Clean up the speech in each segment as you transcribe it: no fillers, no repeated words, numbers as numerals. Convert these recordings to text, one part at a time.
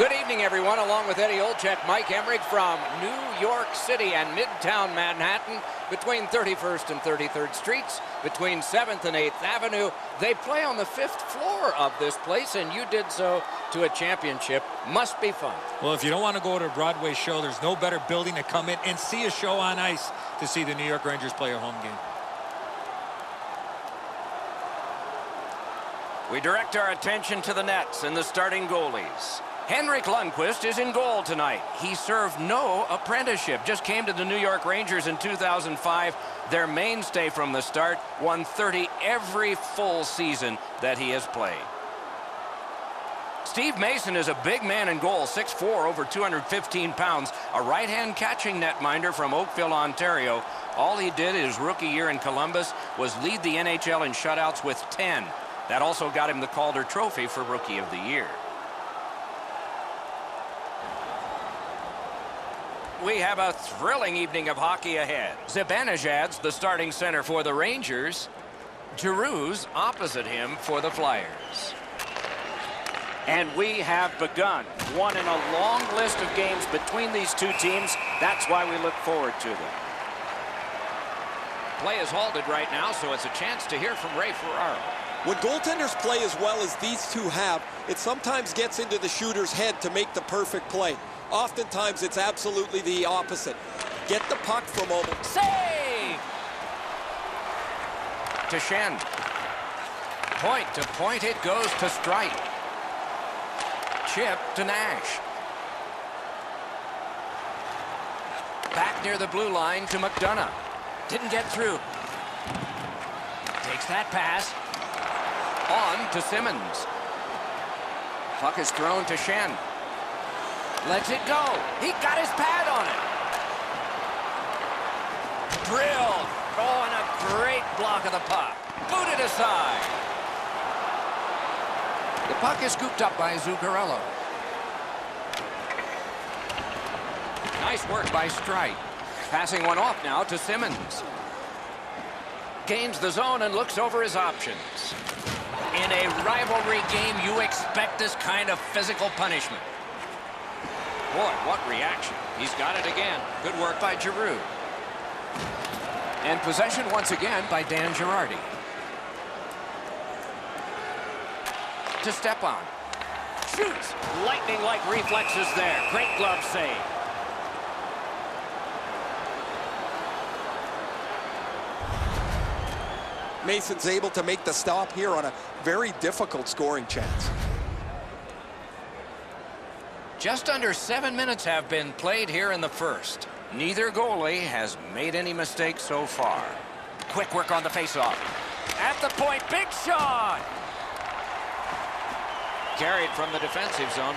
Good evening, everyone. Along with Eddie Olczyk, Mike Emmerich from New York City and Midtown Manhattan, between 31st and 33rd Streets, between 7th and 8th Avenue. They play on the 5th floor of this place, and you did so to a championship. Must be fun. Well, if you don't want to go to a Broadway show, there's no better building to come in and see a show on ice to see the New York Rangers play a home game. We direct our attention to the nets and the starting goalies. Henrik Lundqvist is in goal tonight. He served no apprenticeship, just came to the New York Rangers in 2005. Their mainstay from the start, won 30 every full season that he has played. Steve Mason is a big man in goal, 6'4", over 215 pounds, a right-hand catching netminder from Oakville, Ontario. All he did his rookie year in Columbus was lead the NHL in shutouts with 10. That also got him the Calder Trophy for Rookie of the Year. We have a thrilling evening of hockey ahead. Zibanejad's the starting center for the Rangers. Giroux's opposite him for the Flyers. And we have begun. One in a long list of games between these two teams. That's why we look forward to them. Play is halted right now, so it's a chance to hear from Ray Ferraro. When goaltenders play as well as these two have, it sometimes gets into the shooter's head to make the perfect play. Oftentimes, it's absolutely the opposite. Get the puck for a moment. Save! To Schenn. Point to point, it goes to Streit. Chip to Nash. Back near the blue line to McDonough. Didn't get through. Takes that pass. On to Simmons. Puck is thrown to Schenn. Lets it go. He got his pad on it. Drilled. Oh, and a great block of the puck. Booted aside. The puck is scooped up by Zuccarello. Nice work by Streit. Passing one off now to Simmons. Gains the zone and looks over his options. In a rivalry game, you expect this kind of physical punishment. Boy, what reaction. He's got it again. Good work by Giroux. And possession once again by Dan Girardi. To Stepan. Shoots. Lightning-like reflexes there. Great glove save. Mason's able to make the stop here on a very difficult scoring chance. Just under 7 minutes have been played here in the first. Neither goalie has made any mistakes so far. Quick work on the faceoff. At the point, big shot! Carried from the defensive zone.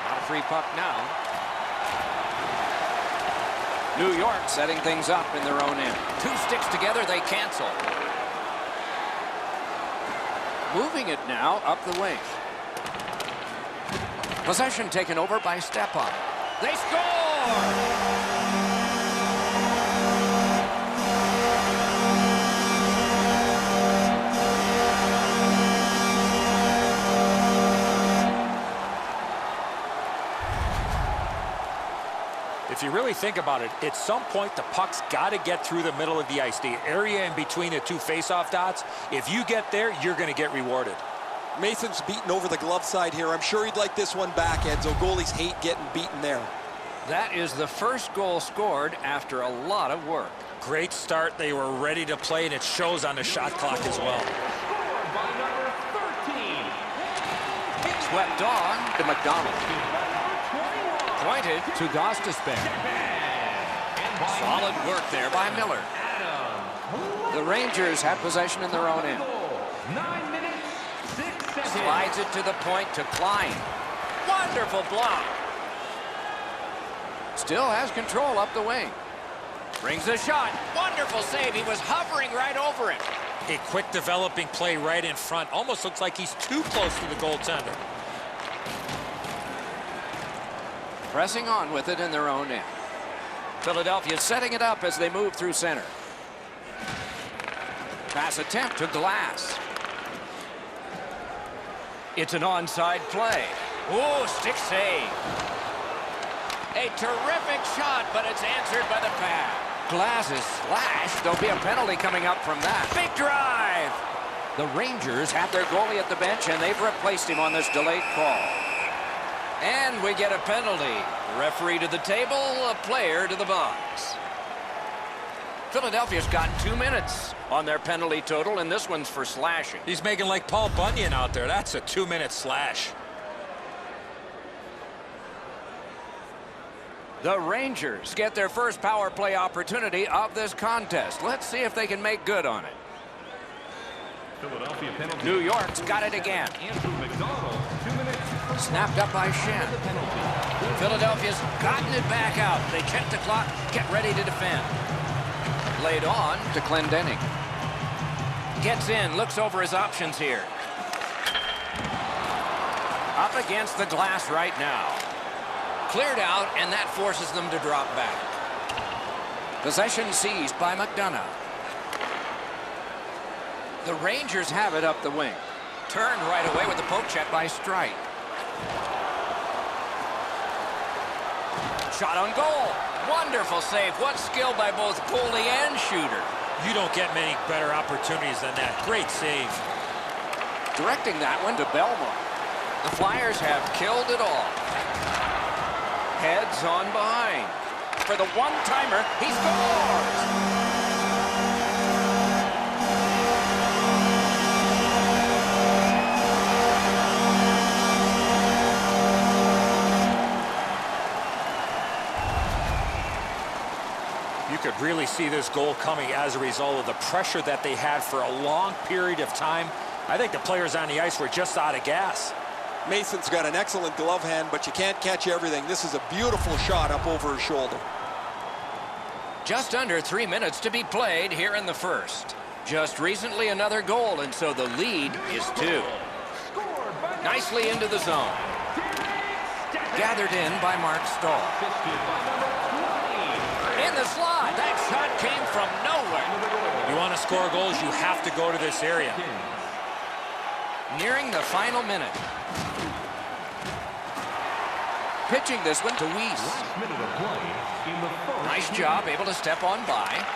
Not a free puck now. New York setting things up in their own end. Two sticks together, they cancel. Moving it now up the wing. Possession taken over by Stepan. They score! If you really think about it, at some point the puck's got to get through the middle of the ice, the area in between the two face-off dots. If you get there, you're going to get rewarded. Mason's beaten over the glove side here. I'm sure he'd like this one back, Edzo. Goalies hate getting beaten there. That is the first goal scored after a lot of work. Great start. They were ready to play, and it shows on the shot clock as well. By number 13. Swept on to McDonald. Pointed to Gostisbehere. Solid work there by Miller. The Rangers have possession in their own end. 9 minutes, 6 seconds. Slides it to the point to Klein. Wonderful block. Still has control up the wing. Brings a shot. Wonderful save. He was hovering right over it. A quick developing play right in front. Almost looks like he's too close to the goaltender. Pressing on with it in their own end. Philadelphia setting it up as they move through center. Pass attempt to Glass. It's an onside play. Ooh, stick save. A terrific shot, but it's answered by the pad. Glass is slashed. There'll be a penalty coming up from that. Big drive. The Rangers have their goalie at the bench, and they've replaced him on this delayed call. And we get a penalty. Referee to the table, a player to the box. Philadelphia's got 2 minutes on their penalty total, and this one's for slashing. He's making like Paul Bunyan out there. That's a 2-minute slash. The Rangers get their first power play opportunity of this contest. Let's see if they can make good on it. Philadelphia penalty. New York's got it again. Andrew McDonald, 2 minutes. Snapped up by Shen. Philadelphia's gotten it back out. They check the clock, get ready to defend. Laid on to Clendening. Gets in, looks over his options here. Up against the glass right now. Cleared out, and that forces them to drop back. Possession seized by McDonough. The Rangers have it up the wing. Turned right away with the poke check by Strite. Shot on goal. Wonderful save. What skill by both goalie and shooter. You don't get many better opportunities than that. Great save. Directing that one to Belmont. The Flyers have killed it all. Heads on behind. For the one-timer, he scores! You could really see this goal coming as a result of the pressure that they had for a long period of time. I think the players on the ice were just out of gas. Mason's got an excellent glove hand, but you can't catch everything. This is a beautiful shot up over his shoulder. Just under 3 minutes to be played here in the first. Just recently another goal, and so the lead is 2. Nicely into the zone. Gathered in by Mark Stahl. In the slot. That shot came from nowhere. You want to score goals, you have to go to this area. Nearing the final minute. Pitching this one to Weiss. Nice job, able to step on by.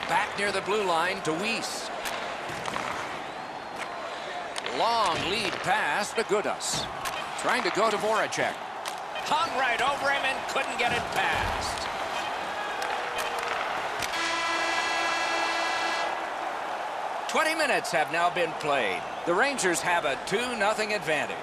Back near the blue line to Weiss. Long lead pass to Gudas. Trying to go to Voracek. Hung right over him and couldn't get it past. "20 minutes have now been played. The Rangers have a 2-0 advantage.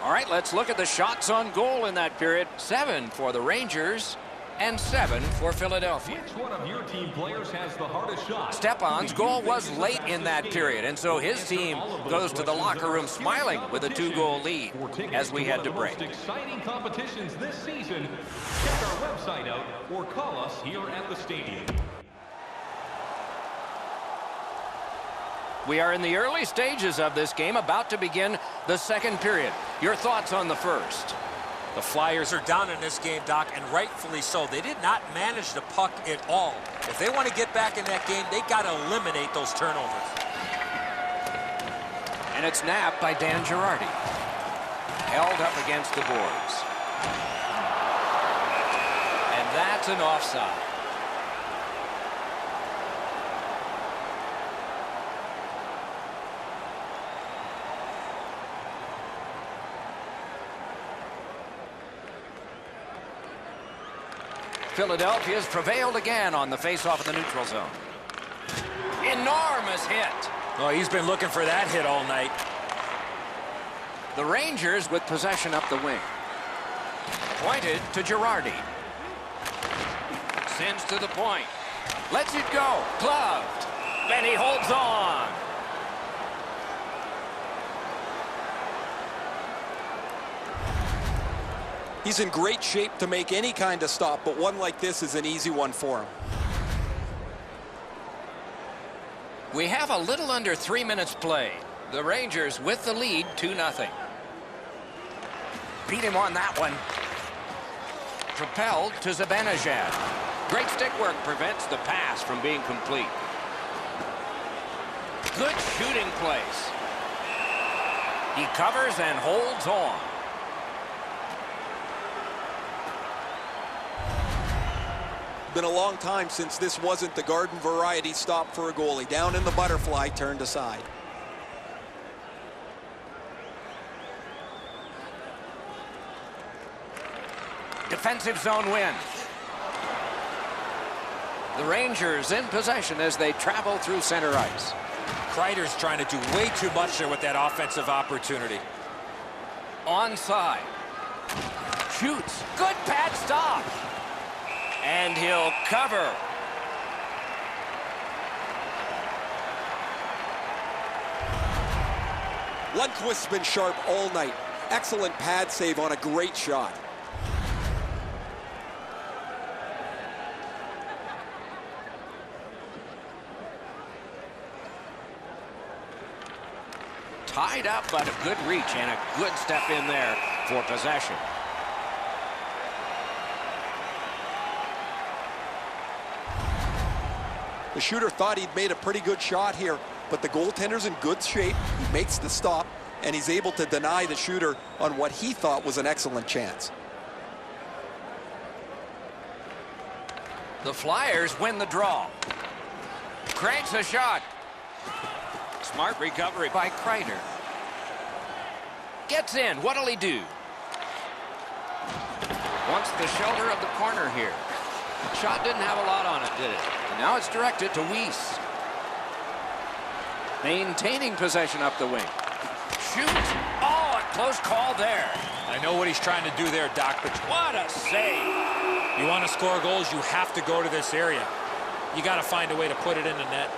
All right, let's look at the shots on goal in that period. 7 for the Rangers and 7 for Philadelphia. Which one of your team players has the hardest shot? Stepan's goal was late in that period, and so his team goes to the locker room smiling with a 2-goal lead as we head to break. Exciting competitions this season. Check our website out or call us here at the stadium. We are in the early stages of this game, about to begin the second period. Your thoughts on the first? The Flyers are down in this game, Doc, and rightfully so. They did not manage the puck at all. If they want to get back in that game, they got to eliminate those turnovers. And it's nabbed by Dan Girardi. Held up against the boards. And that's an offside. Philadelphia's prevailed again on the faceoff of the neutral zone. Enormous hit. Oh, he's been looking for that hit all night. The Rangers with possession up the wing. Pointed to Girardi. Sends to the point. Lets it go. Gloved. And he holds on. He's in great shape to make any kind of stop, but one like this is an easy one for him. We have a little under 3 minutes played. The Rangers with the lead, 2-0. Beat him on that one. Propelled to Zibanejad. Great stick work prevents the pass from being complete. Good shooting place. He covers and holds on. Been a long time since this wasn't the garden variety stop for a goalie. Down in the butterfly, turned aside. Defensive zone win. The Rangers in possession as they travel through center ice. Kreider's trying to do way too much there with that offensive opportunity. Onside. Shoots. Good pad stop. And he'll cover. Lundqvist's been sharp all night. Excellent pad save on a great shot. Tied up, but a good reach and a good step in there for possession. The shooter thought he'd made a pretty good shot here, but the goaltender's in good shape. He makes the stop, and he's able to deny the shooter on what he thought was an excellent chance. The Flyers win the draw. Cranks a shot. Smart recovery by Kreider. Gets in. What'll he do? Wants the shoulder of the corner here. Shot didn't have a lot on it, did it? And now it's directed to Weiss. Maintaining possession up the wing. Shoots. Oh, a close call there. I know what he's trying to do there, Doc, but What a save. you want to score goals, you have to go to this area. You got to find a way to put it in the net.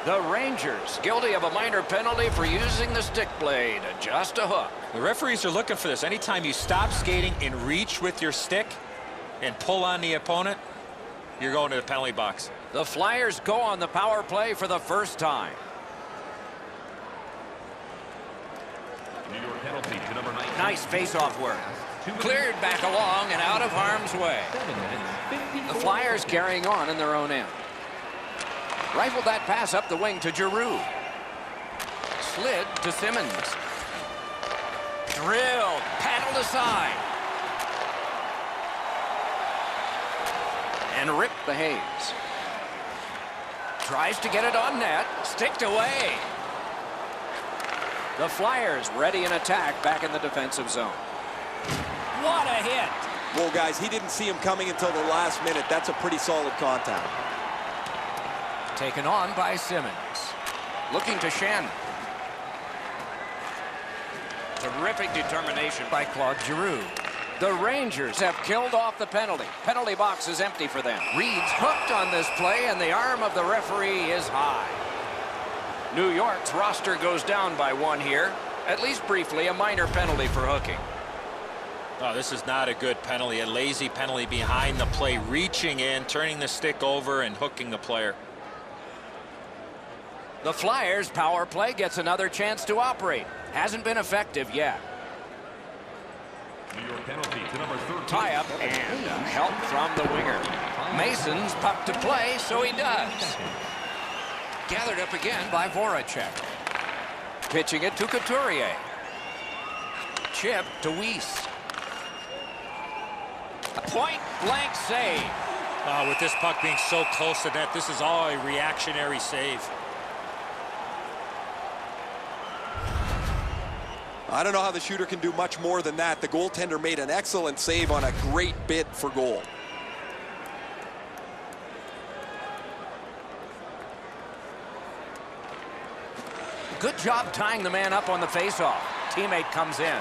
The Rangers guilty of a minor penalty for using the stick blade. Just a hook. The referees are looking for this. Anytime you stop skating and reach with your stick and pull on the opponent, you're going to the penalty box. The Flyers go on the power play for the first time. New York penalty to number 19. Nice face-off work. Cleared back along and out of harm's way. 7 minutes, The Flyers carrying on in their own end. Rifled that pass up the wing to Giroux. Slid to Simmons. Drilled. Paddled aside. And ripped the Hayes. Tries to get it on net. Sticked away. The Flyers ready in attack back in the defensive zone. What a hit. Well, guys, he didn't see him coming until the last minute. That's a pretty solid contact. Taken on by Simmons. Looking to Shen. Terrific determination by Claude Giroux. The Rangers have killed off the penalty. Penalty box is empty for them. Reed's hooked on this play, and the arm of the referee is high. New York's roster goes down by one here. At least briefly, a minor penalty for hooking. Oh, this is not a good penalty. A lazy penalty behind the play, reaching in, turning the stick over, and hooking the player. The Flyers' power play gets another chance to operate. Hasn't been effective yet. New York penalty to number 13. Tie-up and help from the winger. Mason's puck to play, so he does. Gathered up again by Voracek. Pitching it to Couturier. Chip to Weiss. A point-blank save. With this puck being so close to net, this is all a reactionary save. I don't know how the shooter can do much more than that. The goaltender made an excellent save on a great bid for goal. Good job tying the man up on the faceoff. Teammate comes in.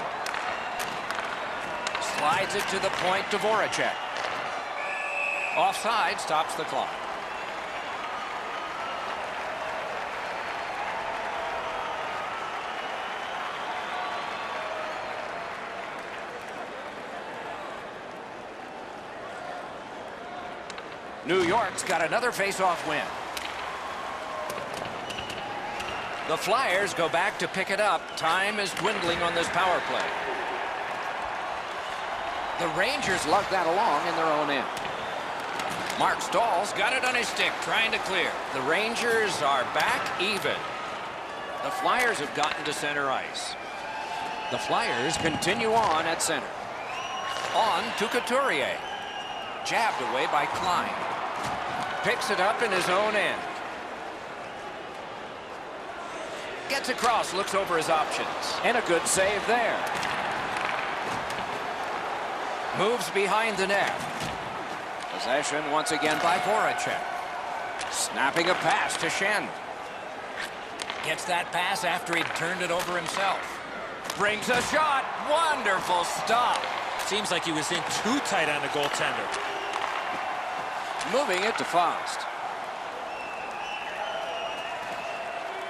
Slides it to the point to Voracek. Offside stops the clock. New York's got another face-off win. The Flyers go back to pick it up. Time is dwindling on this power play. The Rangers lug that along in their own end. Mark Stahl's got it on his stick, trying to clear. The Rangers are back even. The Flyers have gotten to center ice. The Flyers continue on at center. On to Couturier. Jabbed away by Klein. Picks it up in his own end. Gets across, looks over his options. And a good save there. Moves behind the net. Possession once again by Voracek. Snapping a pass to Schenn. Gets that pass after he'd turned it over himself. Brings a shot. Wonderful stop. Seems like he was in too tight on the goaltender. Moving it to Faust.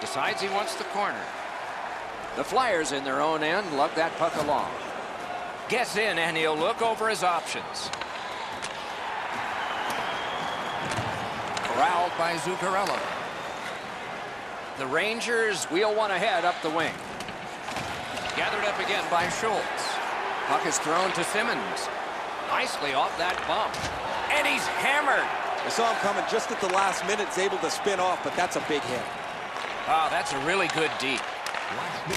Decides he wants the corner. The Flyers in their own end lug that puck along. Gets in and he'll look over his options. Corralled by Zuccarello. The Rangers wheel one ahead up the wing. Gathered up again by Schultz. Puck is thrown to Simmons. Nicely off that bump. And he's hammered. I saw him coming just at the last minute. He's able to spin off, but that's a big hit. Wow, that's a really good deep.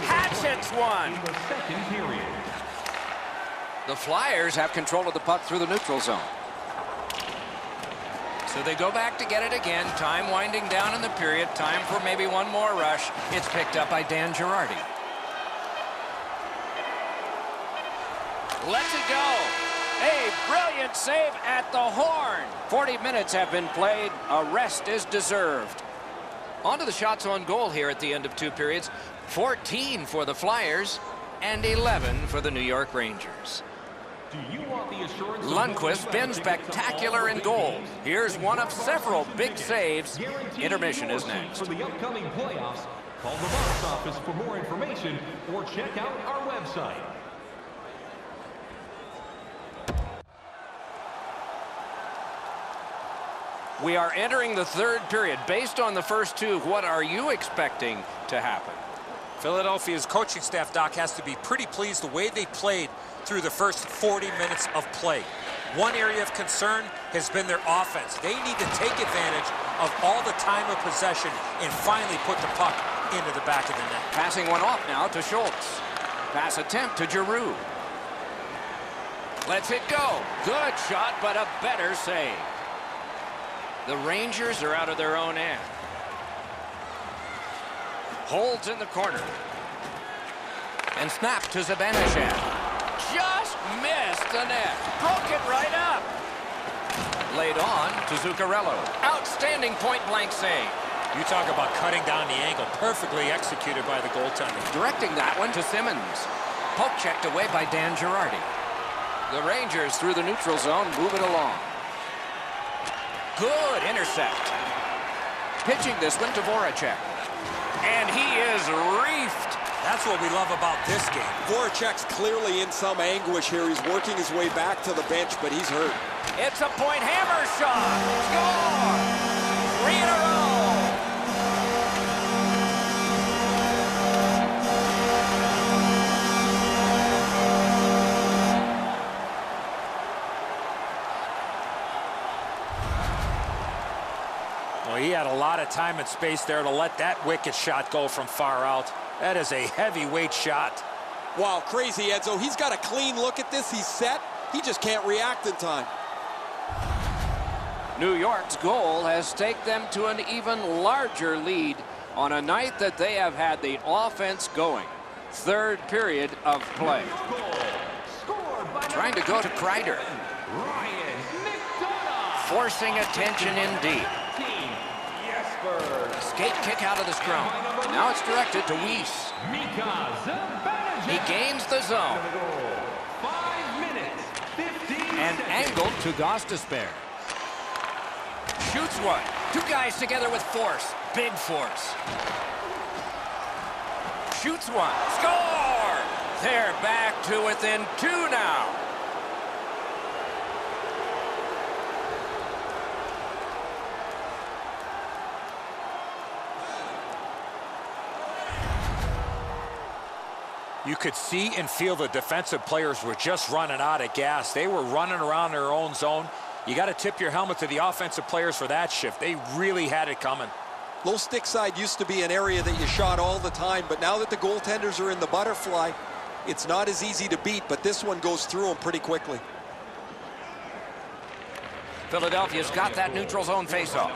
Hatchets one. In the second period. The Flyers have control of the puck through the neutral zone. So they go back to get it again. Time winding down in the period. Time for maybe one more rush. It's picked up by Dan Girardi. Lets it go. A brilliant save at the horn. 40 minutes have been played. A rest is deserved. On to the shots on goal here at the end of two periods. 14 for the Flyers and 11 for the New York Rangers. Do you want the assurance Lundqvist been spectacular in goal. Here's one of several big saves. Intermission is next. For the upcoming playoffs, call the box office for more information or check out our website. We are entering the third period. Based on the first two, what are you expecting to happen? Philadelphia's coaching staff, Doc, has to be pretty pleased the way they played through the first 40 minutes of play. One area of concern has been their offense. They need to take advantage of all the time of possession and finally put the puck into the back of the net. Passing one off now to Schultz. Pass attempt to Giroux. Lets it go. Good shot, but a better save. The Rangers are out of their own end. Holds in the corner. And snapped to Zibanejad. Just missed the net. Broke it right up. Laid on to Zuccarello. Outstanding point-blank save. You talk about cutting down the angle. Perfectly executed by the goaltender. Directing that one to Simmons. Poke checked away by Dan Girardi. The Rangers through the neutral zone move it along. Good intercept. Pitching this one to Voracek. And he is reefed. That's what we love about this game. Voracek's clearly in some anguish here. He's working his way back to the bench, but he's hurt. It's a point hammer shot. Score! 3 in a row. Well, he had a lot of time and space there to let that wicked shot go from far out. That is a heavyweight shot. Wow, crazy, Edzo. He's got a clean look at this. He's set. He just can't react in time. New York's goal has taken them to an even larger lead on a night that they have had the offense going. Third period of play. Trying to go to Kreider. Forcing attention in deep. Skate kick out of the scrum. Now it's directed to Weiss. He gains the zone. 5 minutes, 15 And angled to Gostisbehere. Shoots one. Two guys together with force. Big force. Shoots one. Score! They're back to within 2 now. You could see and feel the defensive players were just running out of gas. They were running around their own zone. You got to tip your helmet to the offensive players for that shift. They really had it coming. Low stick side used to be an area that you shot all the time, but now that the goaltenders are in the butterfly, It's not as easy to beat, but this one goes through him pretty quickly. Philadelphia's got that neutral zone faceoff.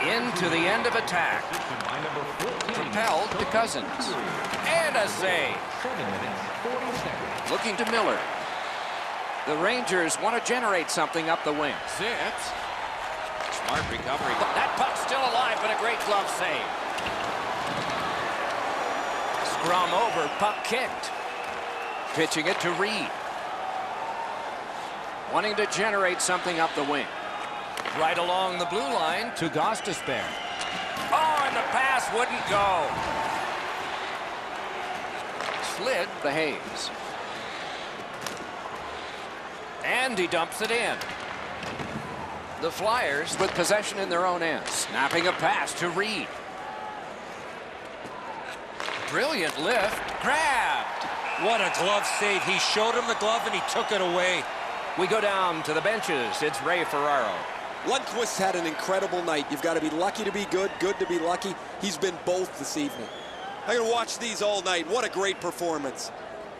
Into the end of attack. Propelled to Cousins. And a save. Looking to Miller. The Rangers want to generate something up the wing. Zips. Smart recovery. That puck's still alive, but a great glove save. Scrum over, puck kicked. Pitching it to Reed. Wanting to generate something up the wing. Right along the blue line to Gostisbehere. Oh, and the pass wouldn't go. Slid the Hayes. And he dumps it in. The Flyers with possession in their own end. Snapping a pass to Reed. Brilliant lift. Grabbed. What a glove save. He showed him the glove and he took it away. We go down to the benches. It's Ray Ferraro. Lundqvist had an incredible night. You've got to be lucky to be good, good to be lucky. He's been both this evening. I'm going to watch these all night. What a great performance.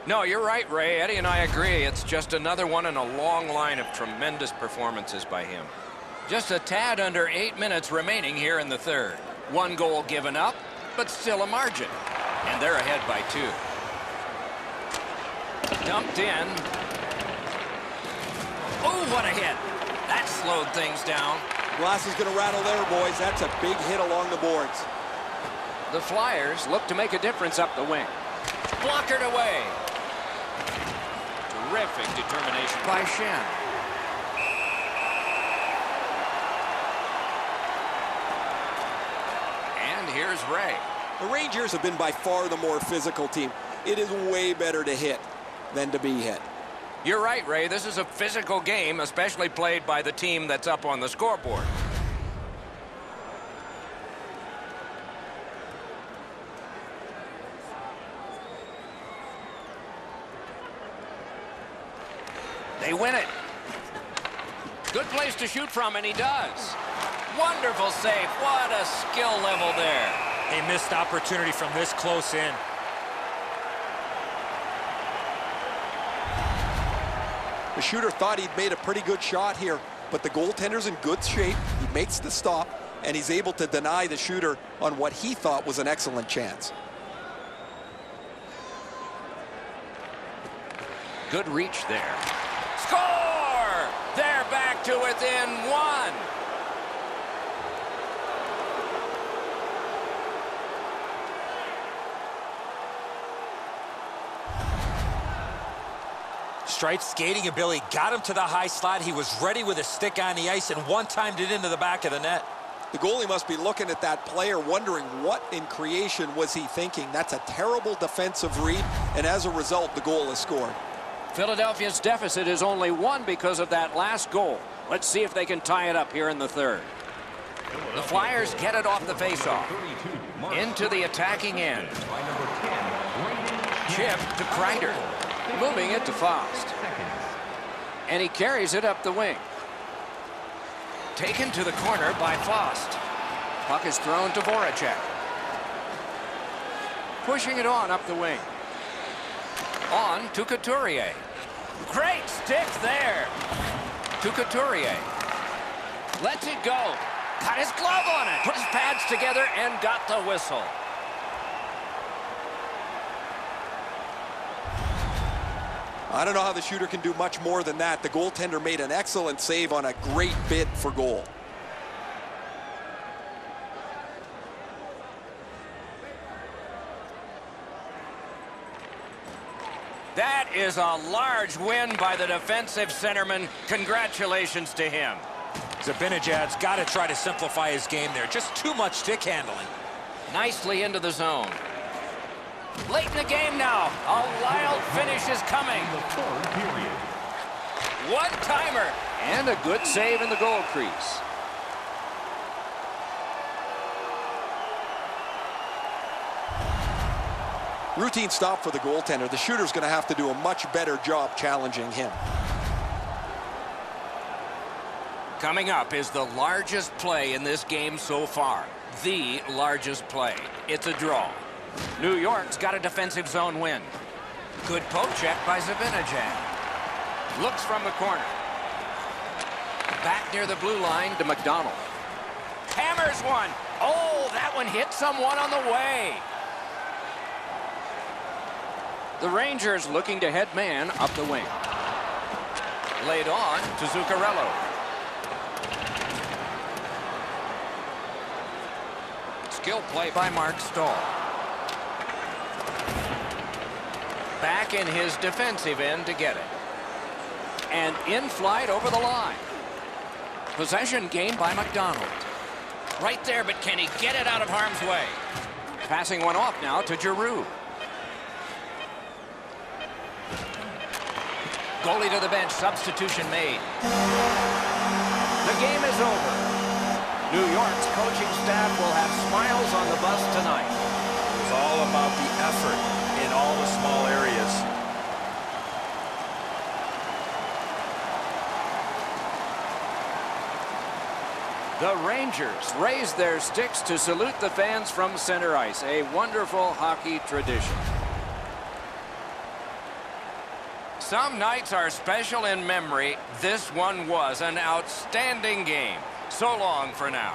No, you're right, Ray. Eddie and I agree. It's just another one in a long line of tremendous performances by him. Just a tad under 8 minutes remaining here in the third. One goal given up, but still a margin. And they're ahead by 2. Dumped in. Oh, what a hit. That slowed things down. Glass is going to rattle there, boys. That's a big hit along the boards. The Flyers look to make a difference up the wing. Blockered away. Terrific determination by Shen. And here's Ray. The Rangers have been by far the more physical team. It is way better to hit than to be hit. You're right, Ray. This is a physical game, especially played by the team that's up on the scoreboard. They win it. Good place to shoot from, and he does. Wonderful save. What a skill level there. A missed opportunity from this close in. The shooter thought he'd made a pretty good shot here, but the goaltender's in good shape. He makes the stop, and he's able to deny the shooter on what he thought was an excellent chance. Good reach there. Score! They're back to within 1. Strite's skating ability got him to the high slot. He was ready with a stick on the ice and one-timed it into the back of the net. The goalie must be looking at that player, wondering what in creation was he thinking. That's a terrible defensive read, and as a result, the goal is scored. Philadelphia's deficit is only 1 because of that last goal. Let's see if they can tie it up here in the third. The Flyers get it off the faceoff. Into the attacking end. Chip to Kreider. Moving it to Faust. And he carries it up the wing. Taken to the corner by Faust. Puck is thrown to Voracek. Pushing it on up the wing. On to Couturier. Great stick there. To Couturier. Lets it go. Got his glove on it. Put his pads together and got the whistle. I don't know how the shooter can do much more than that. The goaltender made an excellent save on a great bid for goal. That is a large win by the defensive centerman. Congratulations to him. Zibanejad's got to try to simplify his game there. Just too much stick handling. Nicely into the zone. Late in the game now. A wild finish is coming. One-timer. And a good save in the goal crease. Routine stop for the goaltender. The shooter's going to have to do a much better job challenging him. Coming up is the largest play in this game so far. The largest play. It's a draw. New York's got a defensive zone win. Good poke check by Zibanejad. Looks from the corner. Back near the blue line to McDonald. Hammers one. Oh, that one hit someone on the way. The Rangers looking to head man up the wing. Laid on to Zuccarello. Skill play by Mark Stahl. Back in his defensive end to get it. And in flight over the line. Possession gained by McDonald. Right there, but can he get it out of harm's way? Passing one off now to Giroux. Goalie to the bench, substitution made. The game is over. New York's coaching staff will have smiles on the bus tonight. It was all about the effort in all the small areas. The Rangers raise their sticks to salute the fans from center ice. A wonderful hockey tradition. Some nights are special in memory. This one was an outstanding game. So long for now.